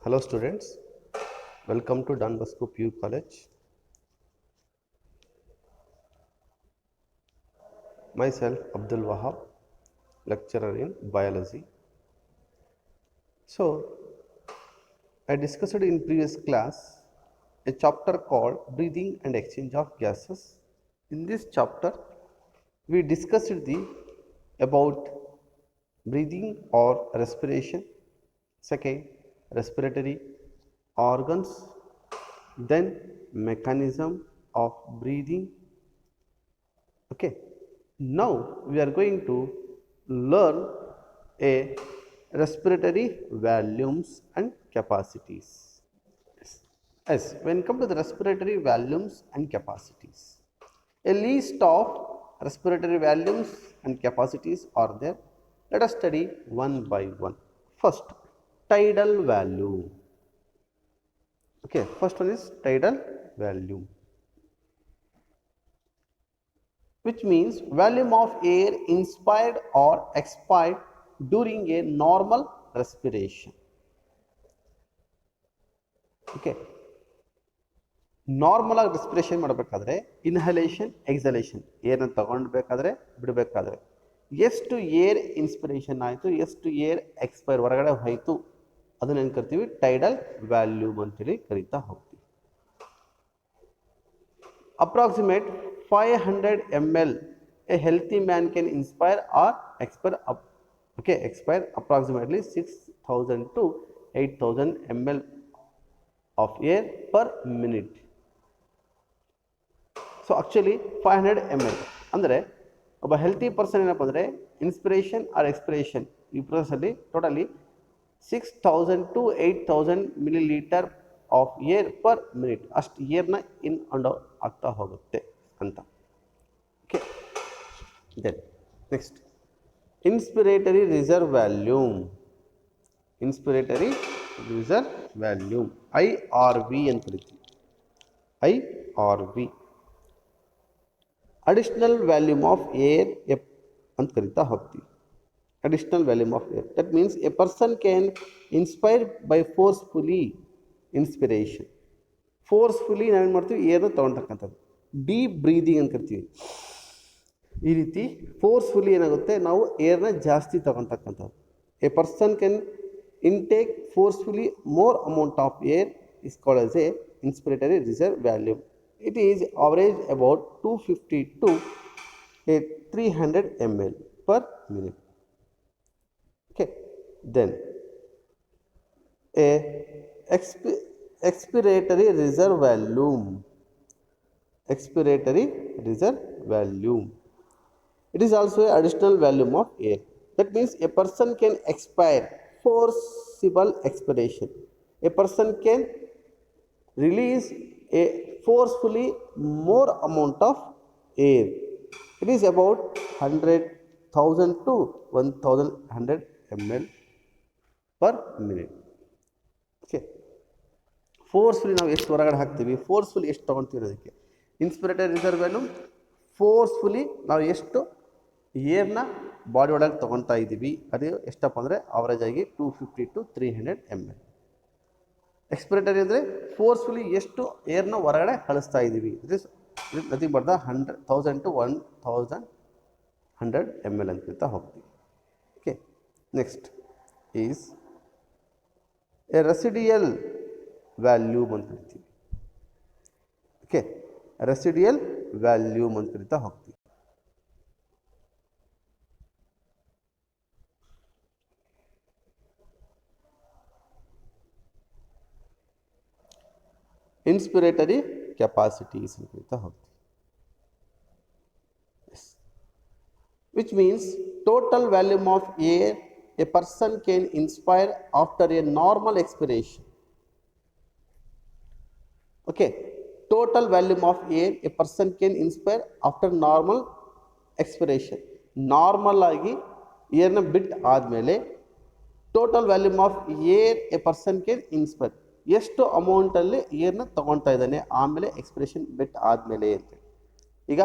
Hello students, welcome to Don Bosco PU College. Myself Abdul Wahab, lecturer in biology. So, I discussed in previous class a chapter called breathing and exchange of gases. In this chapter, we discussed about breathing or respiration, second respiratory organs, then mechanism of breathing. Okay, now we are going to learn a respiratory volumes and capacities. Yes, when come to the respiratory volumes and capacities, a list of respiratory volumes and capacities are there. Let us study one by one. First, tidal volume. Okay, first one is tidal volume, which means volume of air inspired or expired during a normal respiration. Okay, normal ಆಗಿ respiration ಮಾಡಬೇಕಾದ್ರೆ inhalation ಎಕ್ಸಲೇಷನ್ ಏರ್ನ ತಗೊಳ್ಬೇಕಾದ್ರೆ ಬಿಡಬೇಕಾದ್ರೆ ಎಷ್ಟು air inspiration ಆಯಿತು ಎಷ್ಟು air expire ಹೊರಗಡೆ ಹೋಯಿತು ಅದನ್ನ ಏನು ಕರಿತೀವಿ ಟೈಡಲ್ ವ್ಯಾಲ್ಯೂಮ್ ಅಂತೇಳಿ ಕರಿತಾ ಹೋಗ್ತೀವಿ. Approximate 500 ml a healthy man can inspire or expire expire approximately 6000 to 8000 ml of air per minute. So actually 500 ml ಅಂದರೆ ಒಬ್ಬ ಹೆಲ್ತಿ ಪರ್ಸನ್ ಏನಪ್ಪ ಅಂದರೆ ಇನ್ಸ್ಪಿರೇಷನ್ ಆರ್ ಎಕ್ಸ್ಪಿರೇಷನ್ ಈ ಪ್ರೋಸೆಸ್ಸಲ್ಲಿ totally 6000 to 8000 millilitre of air per minute ಅಷ್ಟು ಏರ್ನ in and out ಆಗ್ತಾ ಹೋಗುತ್ತೆ ಅಂತ. Okay, then next inspiratory reserve volume. Inspiratory reserve volume IRV ಅಂತ ಕರಿತೀವಿ. IRV additional volume of air ಅಂತ ಕರಿತಾ ಹೋಗ್ತೀವಿ. additional volume of air, that means a person can inspire by forcefully inspiration. Forcefully ನಾವೇನು ಮಾಡ್ತೀವಿ ಏರ್ನ ತೊಗೊಳ್ತಕ್ಕಂಥದ್ದು ಡೀಪ್ ಬ್ರೀದಿಂಗ್ ಅಂತ ಕರಿತೀವಿ. ಈ ರೀತಿ ಫೋರ್ಸ್ಫುಲಿ ಏನಾಗುತ್ತೆ ನಾವು ಏರ್ನ ಜಾಸ್ತಿ ತೊಗೊಳ್ತಕ್ಕಂಥದ್ದು. A person can intake forcefully more amount of air is called as a inspiratory reserve volume. It is average about 250 to 300 ml per minute. Okay, then a expiratory reserve volume. Expiratory reserve volume, it is also an additional volume of air. That means a person can expire forcible expiration. A person can release a forcefully more amount of air. It is about 100,000 to 1100 ml per minute. Okay, forcefully ನಾವು ಎಷ್ಟು ಹೊರಗಡೆ ಹಾಕ್ತೀವಿ, forcefully ಎಷ್ಟು ತೊಗೊಳ್ತೀವಿ ಅದಕ್ಕೆ ಇನ್ಸ್ಪಿರೇಟರಿ reserve volume. Forcefully ನಾವು ಎಷ್ಟು ಏರ್ನ body ಒಳಗೆ ತೊಗೊಳ್ತಾ ಇದ್ದೀವಿ ಅದು ಎಷ್ಟಪ್ಪ ಅಂದರೆ ಅವರೇಜ್ ಆಗಿ 250 to 300 ml. ಎಕ್ಸ್ಪಿರೇಟರಿ ಅಂದರೆ ಫೋರ್ಸ್ಫುಲಿ ಎಷ್ಟು ಏರ್ನ ಹೊರಗಡೆ ಕಳಿಸ್ತಾ ಇದ್ದೀವಿ. It is nothing but the 1000 to 1100 ml ಅಂತ ಹೋಗ್ತೀವಿ. Okay, next is A residual volume ಅಂತ ಕರಿತೀವಿ. ಓಕೆ, ರೆಸಿಡಿಯಲ್ ವ್ಯಾಲ್ಯೂಮ್ ಅಂತ ಕರಿತಾ ಹೋಗ್ತೀವಿ. ಇನ್ಸ್ಪಿರೇಟರಿ ಕೆಪಾಸಿಟೀಸ್ ಅಂತ ಕರಿತಾ ಹೋಗ್ತೀವಿ. Which means total volume of air a person can inspire after a normal expiration. Okay, total volume of air a person can inspire after normal expiration. Normal ಆಗಿ ಏರ್ನ ಬಿಟ್ ಆದಮೇಲೆ total volume of air a person can inspire ಎಷ್ಟು ಅಮೌಂಟಲ್ಲಿ ಏರ್ನ ತೊಗೊಳ್ತಾ ಇದ್ದಾನೆ ಆಮೇಲೆ expiration ಬಿಟ್ ಆದಮೇಲೆ ಅಂತೇಳಿ. ಈಗ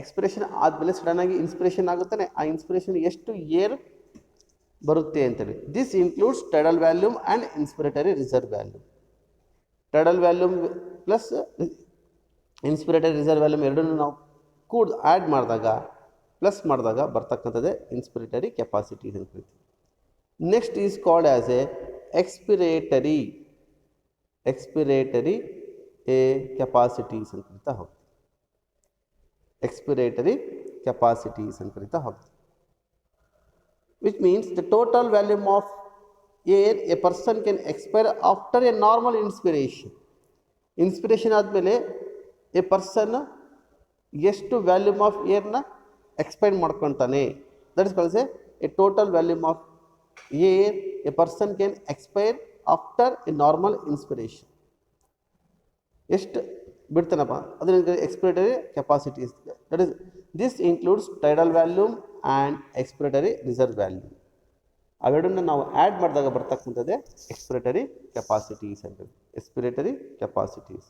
expiration ಆದಮೇಲೆ ಸಡನ್ನಾಗಿ ಇನ್ಸ್ಪಿರೇಷನ್ ಆಗುತ್ತಾನೆ, ಆ ಇನ್ಸ್ಪಿರೇಷನ್ ಎಷ್ಟು ಏರ್ ಬರುತ್ತೆ ಅಂತೇಳಿ. This includes tidal volume and inspiratory reserve volume. Tidal volume plus inspiratory reserve volume ಎರಡನ್ನೂ ನಾವು ಆ್ಯಡ್ ಮಾಡಿದಾಗ ಪ್ಲಸ್ ಮಾಡಿದಾಗ ಬರ್ತಕ್ಕಂಥದ್ದೇ ಇನ್ಸ್ಪಿರೇಟರಿ ಕೆಪಾಸಿಟಿ ಅಂತ ಕರಿತೀವಿ. Next is called as a expiratory capacities ಅಂತ ಕರಿತಾ ಹೋಗ್ತೀವಿ. ಎಕ್ಸ್ಪಿರೇಟರಿ ಕೆಪಾಸಿಟೀಸ್ ಅಂತ ಕರಿತಾ ಹೋಗ್ತೀವಿ. which means the total volume of air a person can expire after a normal inspiration. Inspiration ಆದಮೇಲೆ ಎ ಪರ್ಸನ್ ಎಷ್ಟು ವ್ಯಾಲ್ಯೂಮ್ ಆಫ್ ಏರ್ನ ಎಕ್ಸ್ಪೈರ್ ಮಾಡ್ಕೊತಾನೆ, that is calls a total volume of air a person can expire after a normal inspiration. ಎಷ್ಟು ಬಿಡ್ತಾನಪ್ಪ ಅದನ್ನ expiratory capacity. That is this includes tidal volume and expiratory reserve volume. ಅವೆರಡನ್ನ ನಾವು add ಮಾಡಿದಾಗ ಬರ್ತಕ್ಕಂಥದ್ದೇ expiratory capacities ಅಂತ. Expiratory capacities.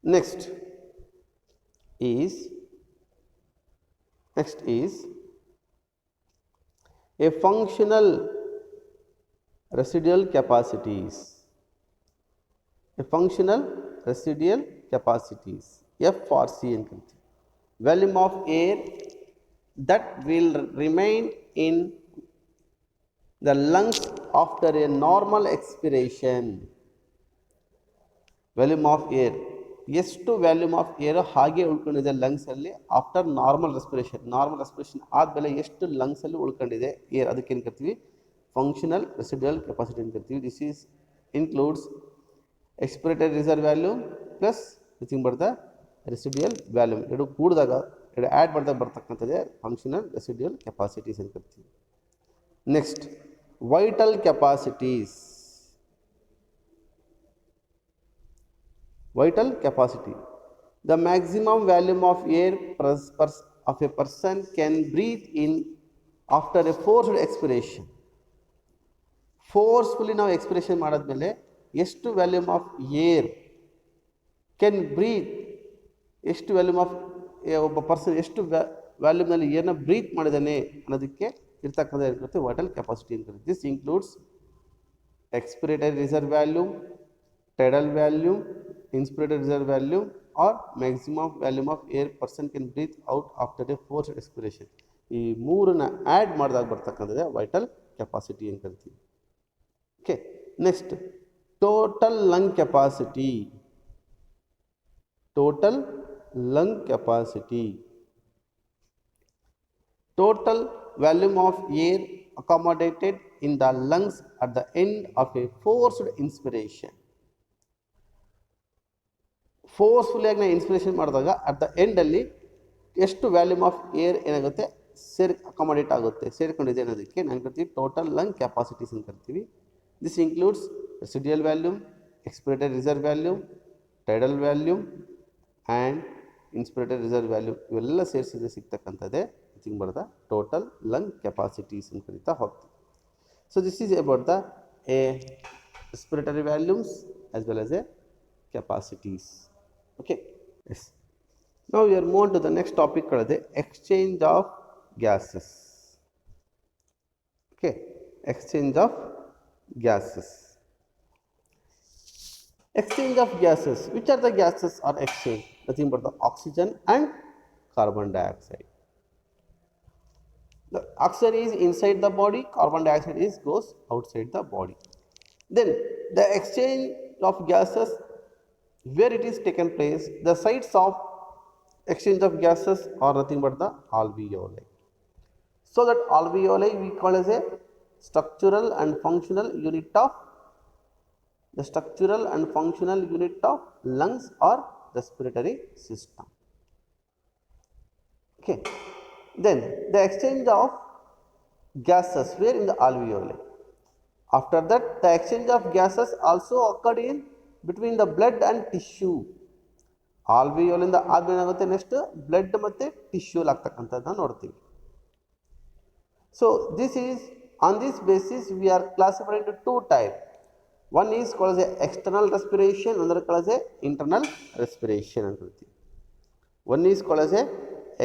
Next is a functional residual capacities. A functional residual capacities FRC ಅಂತ ಕರಿತೀವಿ. Volume of air that will remain in the lungs after a normal expiration. Volume of air, ಎಷ್ಟು volume of air ಹಾಗೆ ಉಳ್ಕೊಂಡಿದೆ ಲಂಗ್ಸಲ್ಲಿ after normal respiration. Normal respiration ಆದಮೇಲೆ ಎಷ್ಟು ಲಂಗ್ಸಲ್ಲಿ ಉಳ್ಕೊಂಡಿದೆ air, ಅದಕ್ಕೇನು ಕರಿತೀವಿ ಫಂಕ್ಷನಲ್ ರೆಸಿಡ್ಯೂಯಲ್ ಕೆಪಾಸಿಟಿ ಅಂತ ಕರಿತೀವಿ. This is includes expiratory reserve volume plus ವಿಚಿಂಗ್ ಬರ್ದ ರೆಸಿಡ್ಯೂಯಲ್ ವ್ಯಾಲ್ಯೂಮ್. ಎರಡು ಕೂಡಿದಾಗ ಆ್ಯಡ್ ಮಾಡಿದಾಗ ಬರ್ತಕ್ಕಂಥದ್ದೇ ಫಂಕ್ಷನಲ್ ರೆಸಿಡ್ಯೂಯಲ್ ಕೆಪಾಸಿಟೀಸ್ ಅಂತ ಕರಿತೀವಿ. Next vital capacities. Vital capacity, the maximum volume of air of a person can breathe in after a forced expiration. Forcefully ನಾವು expiration ಮಾಡಿದ್ಮೇಲೆ ಎಷ್ಟು volume of air can breathe, ಎಷ್ಟು volume of ಒಬ್ಬ person ಎಷ್ಟು ವ್ಯಾಲ್ಯೂಮ್ನಲ್ಲಿ ಏರ್ನ breathe ಮಾಡಿದ್ದಾನೆ ಅನ್ನೋದಕ್ಕೆ ಇರ್ತಕ್ಕಂಥ ವೈಟಲ್ ಕೆಪಾಸಿಟಿ ಅಂತ ಕರೀತೀವಿ. This includes expiratory reserve volume, tidal volume, inspiratory reserve volume or maximum volume of air person can breathe out after a forced expiration. ಈ ಮೂರನ್ನ ಆ್ಯಡ್ ಮಾಡಿದಾಗ ಬರ್ತಕ್ಕಂಥದ್ದೇ ವೈಟಲ್ ಕೆಪಾಸಿಟಿ ಅಂತ ಕರಿತೀವಿ. Okay. Next total lung capacity. Total lung capacity, total volume of air accommodated in the lungs at the end of a forced inspiration. Forceful ಆಗಿ ನಾವು inspiration ಮಾಡಿದಾಗ at the ಎಂಡಲ್ಲಿ ಎಷ್ಟು ವ್ಯಾಲ್ಯೂಮ್ ಆಫ್ ಏರ್ ಏನಾಗುತ್ತೆ accommodate ಆಗುತ್ತೆ, ಸೇರಿಕೊಂಡಿದೆ ಅನ್ನೋದಕ್ಕೆ ನಾನು ಕರಿತೀವಿ ಟೋಟಲ್ ಲಂಗ್ ಕೆಪಾಸಿಟೀಸ್ ಅಂತ ಕರಿತೀವಿ. This includes residual volume, expiratory reserve volume, tidal volume and inspiratory reserve volume. ಇವೆಲ್ಲ ಸೇರಿಸಿದ್ರೆ ಸಿಗ್ತಕ್ಕಂಥದ್ದೇ ಥಿಂಗ್ ಬರ್ದ ಟೋಟಲ್ ಲಂಗ್ ಕೆಪಾಸಿಟೀಸ್ ಅಂತ ಕರಿತಾ ಹೋಗ್ತೀವಿ. So this is about the respiratory volumes as well as a capacities. Okay. Yes. Now we are move to the next topic ಕಳೆದೆ exchange of gases. Okay. Exchange of gases. Exchange of gases. Which are the gases are exchanged? Nothing but the oxygen and carbon dioxide. The oxygen is inside the body, carbon dioxide goes outside the body. Then the exchange of gases, where it is taken place, the sites of exchange of gases are nothing but the alveoli. So that alveoli we call as a structural and functional unit of lungs or respiratory system. Okay. Then the exchange of gases where in the alveoli. After that the exchange of gases also occurred in between the blood and tissue. alveoli ಇಂದ ಆದ್ಮೇಲೆ ಆಗುತ್ತೆ next blood ಮತ್ತೆ tissue ಆಗ್ತಕ್ಕಂಥದ್ದನ್ನ ನೋಡ್ತೀವಿ. So this is on this basis we are classified into two types. One is called as external respiration, another called as internal respiration. One is called as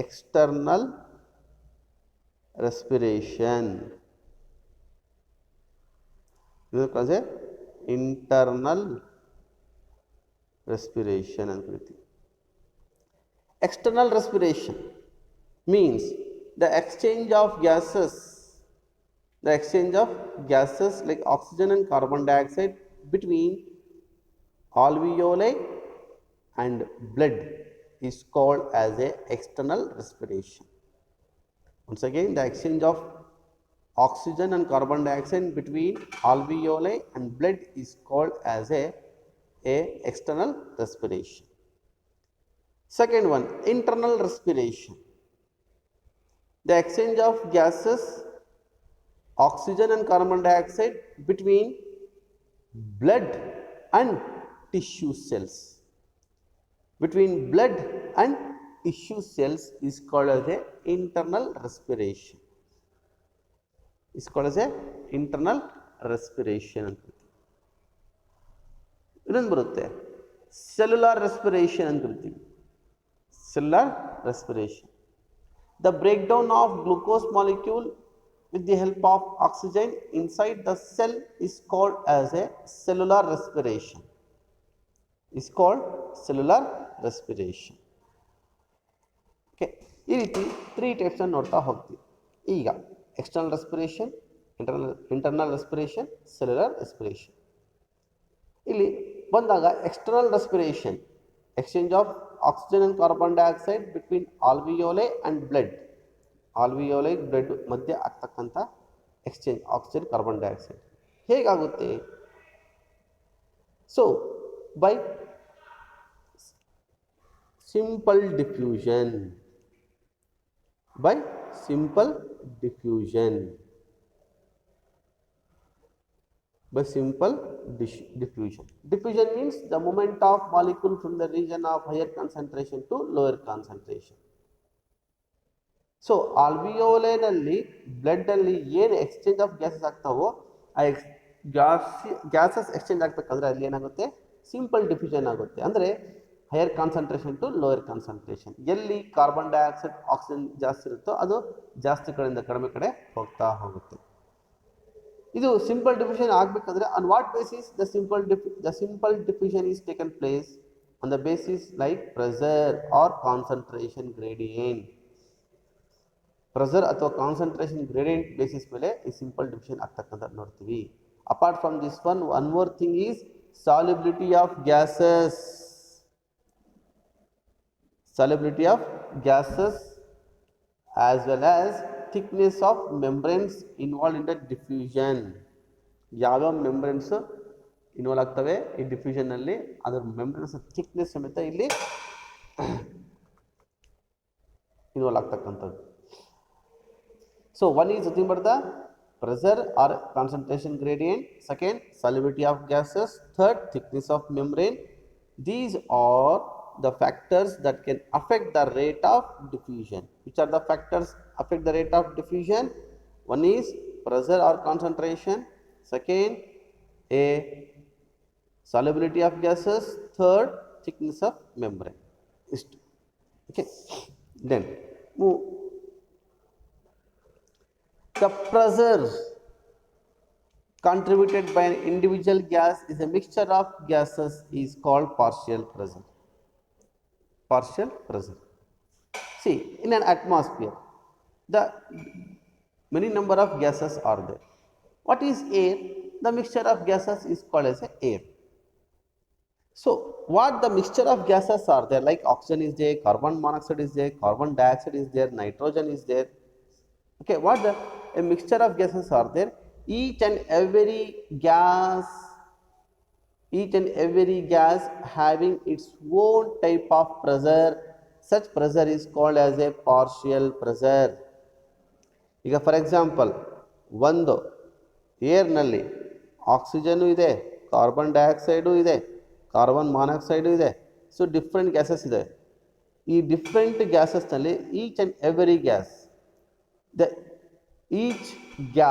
external respiration ಇದಕ್ಕೆ as A internal respiration ಅಂತ ಕರಿತೀವಿ. External respiration means the exchange of gases like oxygen and carbon dioxide between alveoli and blood is called as a external respiration. Once again, the exchange of oxygen and carbon dioxide between alveoli and blood is called as a external respiration. Second one, internal respiration. The exchange of gases, oxygen and carbon dioxide between blood and tissue cells. Between blood and tissue cells is called as a internal respiration. Is called as a internal respiration. ಇನ್ನೊಂದು ಬರುತ್ತೆ cellular respiration ಅಂತ ಕರಿತೀವಿ. cellular respiration. The breakdown of glucose molecule with the help of oxygen inside the cell is called as a cellular respiration. Is called cellular respiration. Okay. ಈ ರೀತಿ 3 types ಅನ್ನು ನೋಡ್ತಾ ಹೋಗ್ತೀವಿ. ಈಗ external respiration, internal respiration, cellular respiration. ಇಲ್ಲಿ ಬಂದಾಗ external respiration, exchange of oxygen and carbon dioxide between alveoli and blood. Alveoli blood ಮಧ್ಯೆ ಆಗ್ತಕ್ಕಂಥ ಎಕ್ಸ್ಚೇಂಜ್ ಆಕ್ಸಿಜನ್ ಕಾರ್ಬನ್ ಡೈಆಕ್ಸೈಡ್ ಹೇಗಾಗುತ್ತೆ? So by simple diffusion. By simple diffusion. Diffusion means the movement of molecule from the region of higher concentration to lower concentration. So alveoli blood alli ಏನು exchange of gases ಆಗ್ತಾವೋ ಆ gases exchange ಆಗ್ಬೇಕಂದ್ರೆ ಅಲ್ಲಿ ಏನಾಗುತ್ತೆ? Simple diffusion ಆಗುತ್ತೆ. ಅಂದರೆ higher concentration to lower concentration. ಎಲ್ಲಿ carbon dioxide oxygen ಜಾಸ್ತಿ ಇರುತ್ತೋ ಅದು ಜಾಸ್ತಿ ಕಡೆಯಿಂದ ಕಡಿಮೆ ಕಡೆ ಹೋಗ್ತಾ ಹೋಗುತ್ತೆ. ಇದು ಸಿಂಪಲ್ ಡಿಫ್ಯೂಷನ್ ಆಗಬೇಕಂದ್ರೆ on what basis the simple diffusion is taken place? On the basis like pressure or concentration gradient. Pressure ಅಥವಾ ಕಾನ್ಸಂಟ್ರೇಷನ್ ಗ್ರೇಡಿಯಂಟ್ ಬೇಸಿಸ್ ಮೇಲೆ ಈ ಸಿಂಪಲ್ ಡಿಫ್ಯೂಷನ್ ಆಗ್ತಕ್ಕಂಥ ನೋಡ್ತೀವಿ. Apart from this one more thing is solubility of gases. Solubility of gases as well as thickness of membranes involved in the diffusion. ಯಾವ membranes involve ಆಗ್ತವೆ ಈ diffusion ಅಲ್ಲಿ, ಅದರ membranes thickness ಸಮೇತ ಇಲ್ಲಿ ಇನ್ವಾಲ್ವ್ ಆಗ್ತಕ್ಕಂಥದ್ದು. So one is nothing but the pressure or concentration gradient, second solubility of gases, third thickness of membrane. These are the factors that can affect the rate of diffusion. Which are the factors affect the rate of diffusion? One is pressure or concentration, second a solubility of gases, third thickness of membrane. Okay, then move. The pressure contributed by an individual gas is a mixture of gases is called partial pressure. Partial pressure. See, in an atmosphere, the many number of gases are there. What is air? The mixture of gases is called as air. So, what the mixture of gases are there? Like oxygen is there, carbon monoxide is there, carbon dioxide is there, nitrogen is there. Okay, what a mixture of gases are there? Each and every gas having its own type of pressure. Such pressure is called as a partial pressure. ಈಗ for example ಒಂದು ಏರ್ನಲ್ಲಿ oxygen ಇದೆ, carbon dioxide ಇದೆ, carbon monoxide ಇದೆ. So different gases ಇದೆ. ಈ different ಗ್ಯಾಸಸ್ನಲ್ಲಿ each and every gas each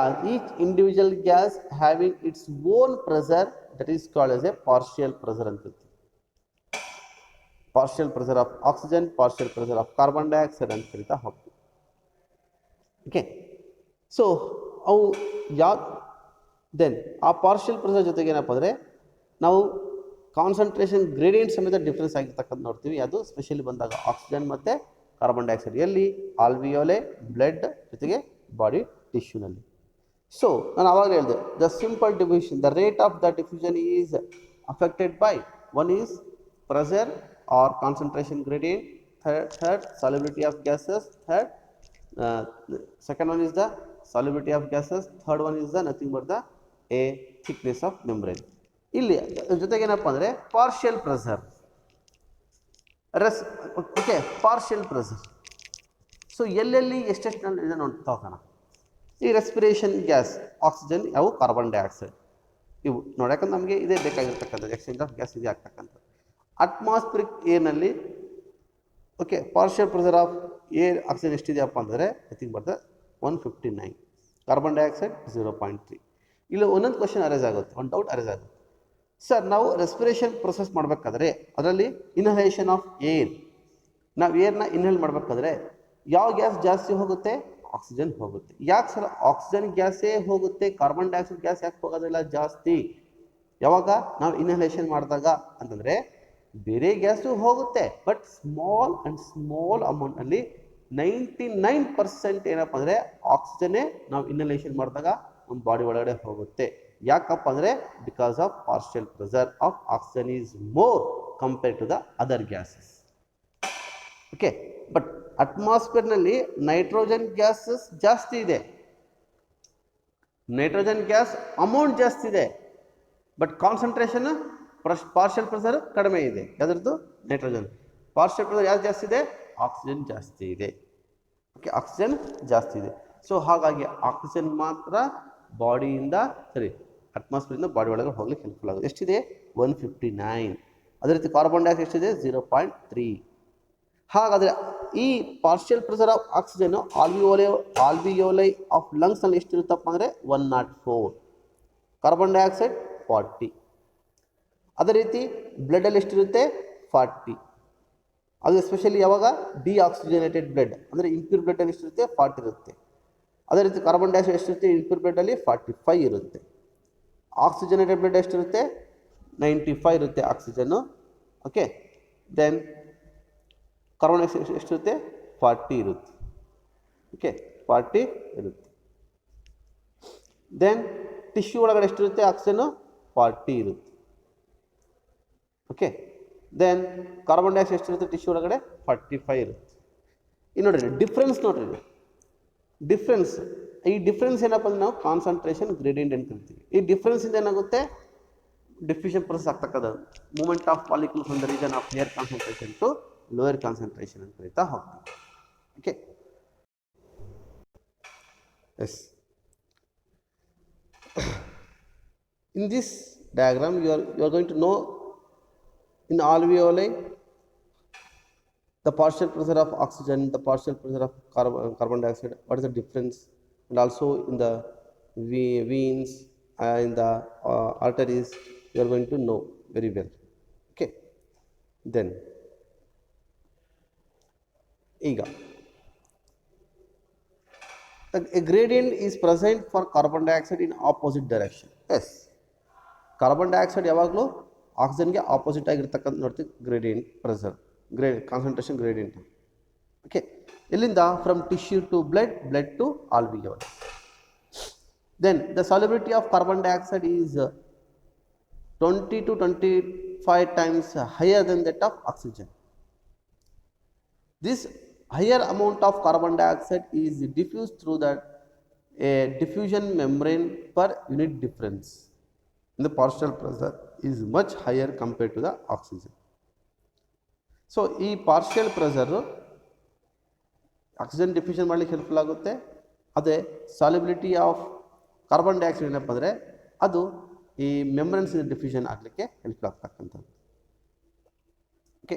individual gas having its own pressure, that is called as a partial pressure ಅಂತ. Partial pressure of oxygen, partial pressure of carbon dioxide ಅಂತ ಕರಿತಾ ಹೋಗ್ತೀವಿ. Okay, so ಅವು ಯಾವ then ಆ partial pressure ಜೊತೆಗೆ ಏನಪ್ಪ ಅಂದರೆ ನಾವು ಕಾನ್ಸಂಟ್ರೇಷನ್ ಗ್ರೇಡಿಯಂಟ್ ಸಮೇತ ಡಿಫ್ರೆನ್ಸ್ ಆಗಿರ್ತಕ್ಕಂಥ ನೋಡ್ತೀವಿ. ಅದು ಸ್ಪೆಷಲಿ ಬಂದಾಗ ಆಕ್ಸಿಜನ್ ಮತ್ತು ಕಾರ್ಬನ್ ಡೈಆಕ್ಸೈಡ್ ಎಲ್ಲಿ ಆಲ್ವಿಯೋಲೆ, ಬ್ಲಡ್ ಜೊತೆಗೆ ಬಾಡಿ ಟಿಶ್ಯೂನಲ್ಲಿ. ಸೊ ನಾನು ಆವಾಗಲೇ ಹೇಳಿದೆ, the simple diffusion, the rate of the diffusion is affected by one is pressure or concentration gradient, third solubility of gases, third second one is the solubility of gases, third one is the nothing but the a thickness of membrane. ಇಲ್ಲಿ ಜೊತೆಗೆ ಏನಪ್ಪ ಅಂದರೆ partial pressure okay, partial pressure. So ಎಲ್ಲೆಲ್ಲಿ ಎಷ್ಟೆಷ್ಟು ಇದೆ ನೋಡ್ತಾ ಹೋಗೋಣ. ಈ ರೆಸ್ಪಿರೇಷನ್ ಗ್ಯಾಸ್ ಆಕ್ಸಿಜನ್, ಯಾವ ಕಾರ್ಬನ್ ಡೈಆಕ್ಸೈಡ್, ಇವು ನೋಡೋಕ್ಕಂದ್ರೆ ನಮಗೆ ಇದೇ ಬೇಕಾಗಿರ್ತಕ್ಕಂಥದ್ದು, ಎಕ್ಸ್ಚೇಂಜ್ ಆಫ್ ಗ್ಯಾಸ್ ಇದೆ ಆಗ್ತಕ್ಕಂಥದ್ದು. ಅಟ್ಮಾಸ್ಫಿರಿಕ್ ಏರ್ನಲ್ಲಿ okay partial pressure of air oxygen ಎಷ್ಟಿದೆಯಪ್ಪ ಅಂದರೆ nothing but the 159, carbon dioxide 0.3. ಇಲ್ಲಿ ಒಂದೊಂದು ಕ್ವಶನ್ ಅರೇಸ್ ಆಗುತ್ತೆ, ಒಂದು ಡೌಟ್ ಅರೇಸ್ ಆಗುತ್ತೆ. ಸರ್ ನಾವು ರೆಸ್ಪಿರೇಷನ್ ಪ್ರೊಸೆಸ್ ಮಾಡಬೇಕಾದ್ರೆ ಅದರಲ್ಲಿ ಇನ್ಹಲೇಷನ್ ಆಫ್ ಏರ್, ನಾವು ಏರ್ನ ಇನ್ಹೇಲ್ ಮಾಡಬೇಕಾದ್ರೆ ಯಾವ ಗ್ಯಾಸ್ ಜಾಸ್ತಿ ಹೋಗುತ್ತೆ? ಆಕ್ಸಿಜನ್ ಹೋಗುತ್ತೆ. ಯಾಕೆ ಸರ್ ಆಕ್ಸಿಜನ್ ಗ್ಯಾಸೇ ಹೋಗುತ್ತೆ, ಕಾರ್ಬನ್ ಡೈಆಕ್ಸೈಡ್ ಗ್ಯಾಸ್ ಯಾಕೆ ಹೋಗೋದಿಲ್ಲ ಜಾಸ್ತಿ? ಯಾವಾಗ ನಾವು ಇನ್ಹಲೇಷನ್ ಮಾಡಿದಾಗ ಅಂತಂದರೆ ಬೇರೆ ಗ್ಯಾಸು ಹೋಗುತ್ತೆ, ಬಟ್ ಸ್ಮಾಲ್ ಅಮೌಂಟಲ್ಲಿ 99% ಏನಪ್ಪ ಅಂದರೆ ಆಕ್ಸಿಜನ್ನೇ ನಾವು ಇನ್ಹಲೇಷನ್ ಮಾಡಿದಾಗ ನಮ್ಮ ಬಾಡಿ ಒಳಗಡೆ ಹೋಗುತ್ತೆ. ಯಾಕಪ್ಪ ಅಂದರೆ because of partial pressure of oxygen is more compared to the other gases. Okay, but ಅಟ್ಮಾಸ್ಫಿಯರ್ನಲ್ಲಿ ನೈಟ್ರೋಜನ್ ಗ್ಯಾಸಸ್ ಜಾಸ್ತಿ ಇದೆ, ನೈಟ್ರೋಜನ್ ಗ್ಯಾಸ್ ಅಮೌಂಟ್ ಜಾಸ್ತಿ ಇದೆ, ಬಟ್ ಕಾನ್ಸಂಟ್ರೇಷನ್ ಪಾರ್ಷಿಯಲ್ ಪ್ರೆಷರ್ ಕಡಿಮೆ ಇದೆ. ಯಾವುದ್ರದ್ದು? ನೈಟ್ರೋಜನ್. ಪಾರ್ಷಿಯಲ್ ಪ್ರೆಷರ್ ಯಾವ್ದು ಜಾಸ್ತಿ ಇದೆ? ಆಕ್ಸಿಜನ್ ಜಾಸ್ತಿ ಇದೆ. ಓಕೆ, ಆಕ್ಸಿಜನ್ ಜಾಸ್ತಿ ಇದೆ. ಸೊ ಹಾಗಾಗಿ ಆಕ್ಸಿಜನ್ ಮಾತ್ರ ಬಾಡಿಯಿಂದ ಅಟ್ಮಾಸ್ಫಿಯರಿಂದ ಬಾಡಿ ಒಳಗೆ ಹೋಗ್ಲಿಕ್ಕೆ ಹೆಲ್ಪ್ಫುಲ್ ಆಗುತ್ತೆ. ಎಷ್ಟಿದೆ? 159. ಅದೇ ರೀತಿ ಕಾರ್ಬನ್ ಡೈಆಕ್ಸೈಡ್ ಎಷ್ಟಿದೆ? 0.3. ಹಾಗಾದರೆ ಈ partial pressure of oxygen alveoli of ಲಂಗ್ಸ್ನಲ್ಲಿ ಎಷ್ಟಿರುತ್ತಪ್ಪ ಅಂದರೆ 104, ಕಾರ್ಬನ್ ಡೈಆಕ್ಸೈಡ್ 40. ಅದೇ ರೀತಿ ಬ್ಲಡ್ಡಲ್ಲಿ ಎಷ್ಟಿರುತ್ತೆ? 40. ಅದು ಎಸ್ಪೆಷಲಿ ಯಾವಾಗ ಡಿಆಕ್ಸಿಜನೇಟೆಡ್ ಬ್ಲಡ್ ಅಂದರೆ ಇಂಪ್ಯೂರ್ ಬ್ಲಡ್ಡಲ್ಲಿ ಎಷ್ಟಿರುತ್ತೆ? 40 ಇರುತ್ತೆ. ಅದೇ ರೀತಿ ಕಾರ್ಬನ್ ಡೈಆಕ್ಸೈಡ್ ಎಷ್ಟಿರುತ್ತೆ? ಇಂಪ್ಯೂರ್ ಬ್ಲಡ್ಡಲ್ಲಿ 45 ಇರುತ್ತೆ. ಆಕ್ಸಿಜನೇಟೆಡ್ ಬ್ಲಡ್ ಎಷ್ಟಿರುತ್ತೆ? 95 ಇರುತ್ತೆ oxygen. Okay, then carbon dioxide ಎಷ್ಟಿರುತ್ತೆ? 40 ಇರುತ್ತೆ. ಓಕೆ, 40 ಇರುತ್ತೆ. ದೆನ್ ಟಿಶ್ಯೂ ಒಳಗಡೆ ಎಷ್ಟಿರುತ್ತೆ? ಆಕ್ಸಿಜನ್ನು 40 ಇರುತ್ತೆ. ಓಕೆ, ದೆನ್ ಕಾರ್ಬನ್ ಡೈಆಕ್ಸೈಡ್ ಎಷ್ಟಿರುತ್ತೆ? ಟಿಶ್ಯೂ ಒಳಗಡೆ 45 ಇರುತ್ತೆ. ಇನ್ನು ನೋಡ್ರಿ ಡಿಫ್ರೆನ್ಸ್, ನೋಡ್ರಿ ಡಿಫ್ರೆನ್ಸ್. ಈ ಡಿಫ್ರೆನ್ಸ್ ಏನಪ್ಪ ಅಂದರೆ ನಾವು ಕಾನ್ಸಂಟ್ರೇಷನ್ ಗ್ರೇಡಿಯಂಟ್ ಅಂತ ಕರಿತೀವಿ. ಈ ಡಿಫ್ರೆನ್ಸಿಂದ ಏನಾಗುತ್ತೆ? ಡಿಫ್ಯೂಷನ್ ಪ್ರೊಸೆಸ್ ಆಗ್ತಕ್ಕಂಥ movement of molecule from the region of higher concentration to lower concentration ಅಂತ ಕರೀತಾ ಹೋಗ್ತೀವಿ. Okay, yes. In this diagram you are going to know in alveoli the partial pressure of oxygen, the partial pressure of carbon dioxide, what is the difference, and also in the veins, in the arteries you are going to know very well. Okay, then ega a gradient is present for carbon dioxide in opposite direction. Yes, carbon dioxide ಯಾವಾಗಲೂ ಆಕ್ಸಿಜನ್ಗೆ opposite ಆಗಿರ್ತಕ್ಕಂಥ ನೋಡ್ತೀವಿ gradient pressure, concentration gradient. Okay, ಎಲ್ಲಿಂದ? From tissue to blood to alveoli. Then the solubility of carbon dioxide is 20 to 25 times higher than that of oxygen. This higher amount of carbon dioxide is diffused through the diffusion membrane per unit difference. The partial pressure is much higher compared to the oxygen. So ಈ partial pressure oxygen diffusion ಮಾಡಲಿಕ್ಕೆ helpful ಆಗುತ್ತೆ. ಅದೇ solubility of carbon dioxide ಏನಪ್ಪ ಅಂದರೆ ಅದು ಈ membranes diffusion ಆಗಲಿಕ್ಕೆ helpful ಆಗ್ತಕ್ಕಂಥದ್ದು. Okay,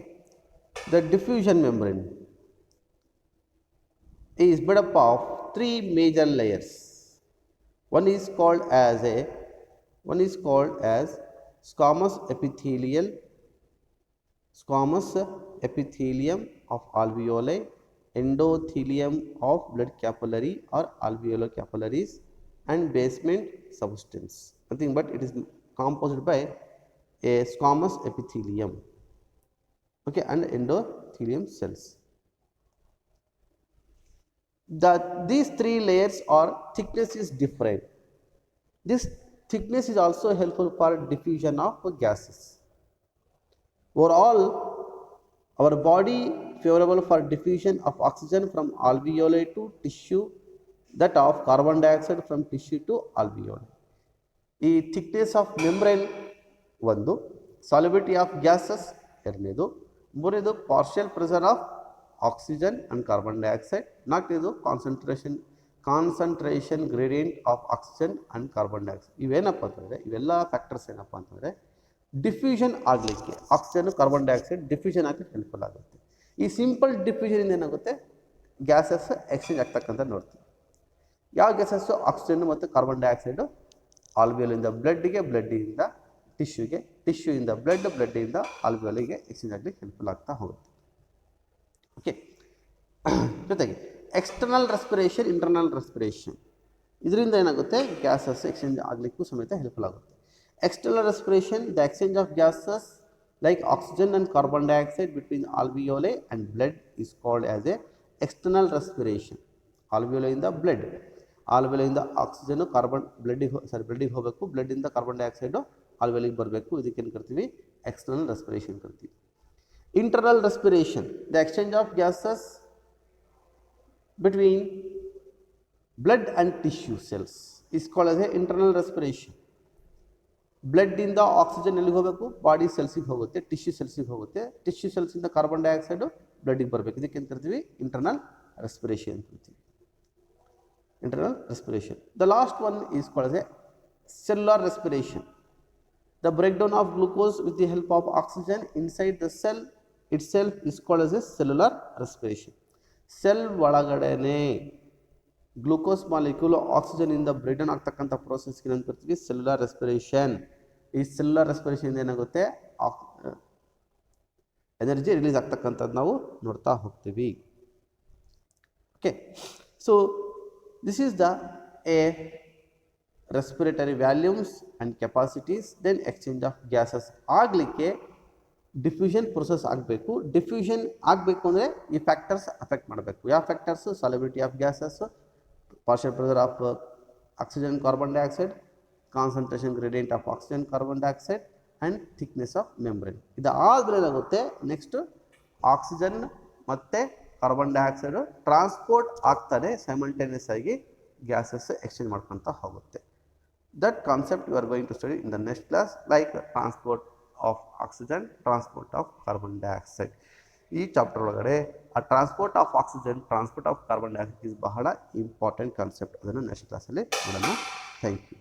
the diffusion membrane is made up of 3 major layers. One is called as squamous epithelium of alveoli, endothelium of blood capillary or alveolar capillaries, and basement substance, nothing but it is composed by a squamous epithelium, okay, and endothelium cells. These three layers or thickness is different. This thickness is also helpful for diffusion of gases. Overall, our body favorable for diffusion of oxygen from alveoli to tissue, that of carbon dioxide from tissue to alveoli. ಈ thickness of membrane ಒಂದು, solubility of gases ಎರಡನೇದು, ಮೂರನೇದು partial pressure of oxygen and carbon dioxide, ನಾಲ್ಕನೇದು concentration gradient of oxygen and carbon dioxide. ಇವೇನಪ್ಪ ಅಂತಂದರೆ, ಇವೆಲ್ಲ factors ಏನಪ್ಪ ಅಂತಂದರೆ ಡಿಫ್ಯೂಷನ್ ಆಗಲಿಕ್ಕೆ ಆಕ್ಸಿಜನ್ ಕಾರ್ಬನ್ ಡೈಆಕ್ಸೈಡ್ ಡಿಫ್ಯೂಷನ್ ಆಗಲಿಕ್ಕೆ ಹೆಲ್ಪ್ಫುಲ್ ಆಗುತ್ತೆ. ಈ ಸಿಂಪಲ್ ಡಿಫ್ಯೂಷನಿಂದ ಏನಾಗುತ್ತೆ, ಗ್ಯಾಸಸ್ ಎಕ್ಸ್ಚೇಂಜ್ ಆಗ್ತಕ್ಕಂಥ ನೋಡ್ತೀವಿ. ಯಾವ ಗ್ಯಾಸಸ್ಸು? ಆಕ್ಸಿಜನ್ ಮತ್ತು ಕಾರ್ಬನ್ ಡೈಆಕ್ಸೈಡು ಆಲ್ವಿಯೋಲಿಂದ ಬ್ಲಡ್ಗೆ, ಬ್ಲಡ್ಡಿಂದ ಟಿಶ್ಯೂಗೆ, ಟಿಶ್ಯೂಯಿಂದ ಬ್ಲಡ್ಡಿಂದ ಆಲ್ವಿಯೋಲಿಗೆ ಎಕ್ಸ್ಚೇಂಜ್ ಆಗಲಿಕ್ಕೆ ಹೆಲ್ಪ್ಫುಲ್ ಆಗ್ತಾ ಹೋಗುತ್ತೆ. ಓಕೆ, ಜೊತೆಗೆ ಎಕ್ಸ್ಟರ್ನಲ್ ರೆಸ್ಪಿರೇಷನ್, ಇಂಟರ್ನಲ್ ರೆಸ್ಪಿರೇಷನ್, ಇದರಿಂದ ಏನಾಗುತ್ತೆ, ಗ್ಯಾಸಸ್ ಎಕ್ಸ್ಚೇಂಜ್ ಆಗಲಿಕ್ಕೂ ಸಮೇತ ಹೆಲ್ಪ್ಫುಲ್ ಆಗುತ್ತೆ. External respiration, the exchange of gases like oxygen and carbon dioxide between alveoli and blood is called as a external respiration. Alveoli in the blood, alveoli in the oxygen carbon blood ಹೋಗಬೇಕು, blood ಇಂದ carbon dioxide ಆಲ್ವೆಲಿಗೆ ಬರಬೇಕು, ಇದಕ್ಕೆ ಏನು ಕರಿತೀವಿ, external respiration ಕರಿತೀವಿ. Internal respiration, the exchange of gases between blood and tissue cells is called as a internal respiration. Blood ಇಂದ oxygen ಎಲ್ಲಿಗೆ ಹೋಗಬೇಕು, ಬಾಡಿ ಸೆಲ್ಸಿಗೆ ಹೋಗುತ್ತೆ, ಟಿಶ್ಯೂ ಸೆಲ್ಸಿಗೆ ಹೋಗುತ್ತೆ, ಟಿಶ್ಯೂ ಸೆಲ್ಸಿಂದ ಕಾರ್ಬನ್ ಡೈಆಕ್ಸೈಡು ಬ್ಲಡ್ಡಿಗೆ ಬರಬೇಕು, ಇದಕ್ಕೆ ಏನು ಕರಿತೀವಿ, ಇಂಟರ್ನಲ್ ರೆಸ್ಪಿರೇಷನ್ ಅಂತ ಕರಿತೀವಿ. Internal respiration. The last one is called as a cellular respiration. The breakdown of glucose with the help of oxygen inside the cell itself is called as a cellular respiration. Cell ಒಳಗಡೆನೆ glucose molecule oxygen ಇಂದ break down ಆಗ್ತಕ್ಕಂಥ ಪ್ರೋಸೆಸ್ಗೆ ಏನು ಕರಿತೀವಿ, cellular respiration. ಈ cellular respiration ಏನಾಗುತ್ತೆ, energy release ಆಗ್ತಕ್ಕಂಥದ್ದು ನಾವು ನೋಡ್ತಾ ಹೋಗ್ತೀವಿ. Okay, so this is the a respiratory volumes and capacities. Then exchange of gases ಆಗಲಿಕ್ಕೆ ಡಿಫ್ಯೂಷನ್ ಪ್ರೊಸೆಸ್ ಆಗಬೇಕು. ಡಿಫ್ಯೂಷನ್ ಆಗಬೇಕು ಅಂದರೆ ಈ ಫ್ಯಾಕ್ಟರ್ಸ್ ಅಫೆಕ್ಟ್ ಮಾಡಬೇಕು. ಯಾವ factors? Solubility of gases, partial pressure of oxygen carbon dioxide, concentration gradient of oxygen carbon dioxide and thickness of membrane. ಇದಾದಮೇಲೆ ಏನಾಗುತ್ತೆ, next oxygen ಮತ್ತು ಕಾರ್ಬನ್ ಡೈಆಕ್ಸೈಡು ಟ್ರಾನ್ಸ್ಪೋರ್ಟ್ ಆಗ್ತಾನೆ, ಸೈಮಲ್ಟೇನಿಯಸ್ ಆಗಿ ಗ್ಯಾಸಸ್ ಎಕ್ಸ್ಚೇಂಜ್ ಮಾಡ್ಕೊತಾ ಹೋಗುತ್ತೆ. That concept you are going to study in the next class, like transport of oxygen, transport of carbon dioxide. ಈ chapter ಒಳಗಡೆ ಆ transport of oxygen, transport of carbon dioxide is ಬಹಳ important concept. ಅದನ್ನು next ಕ್ಲಾಸಲ್ಲಿ ನೋಡೋಣ. Thank you.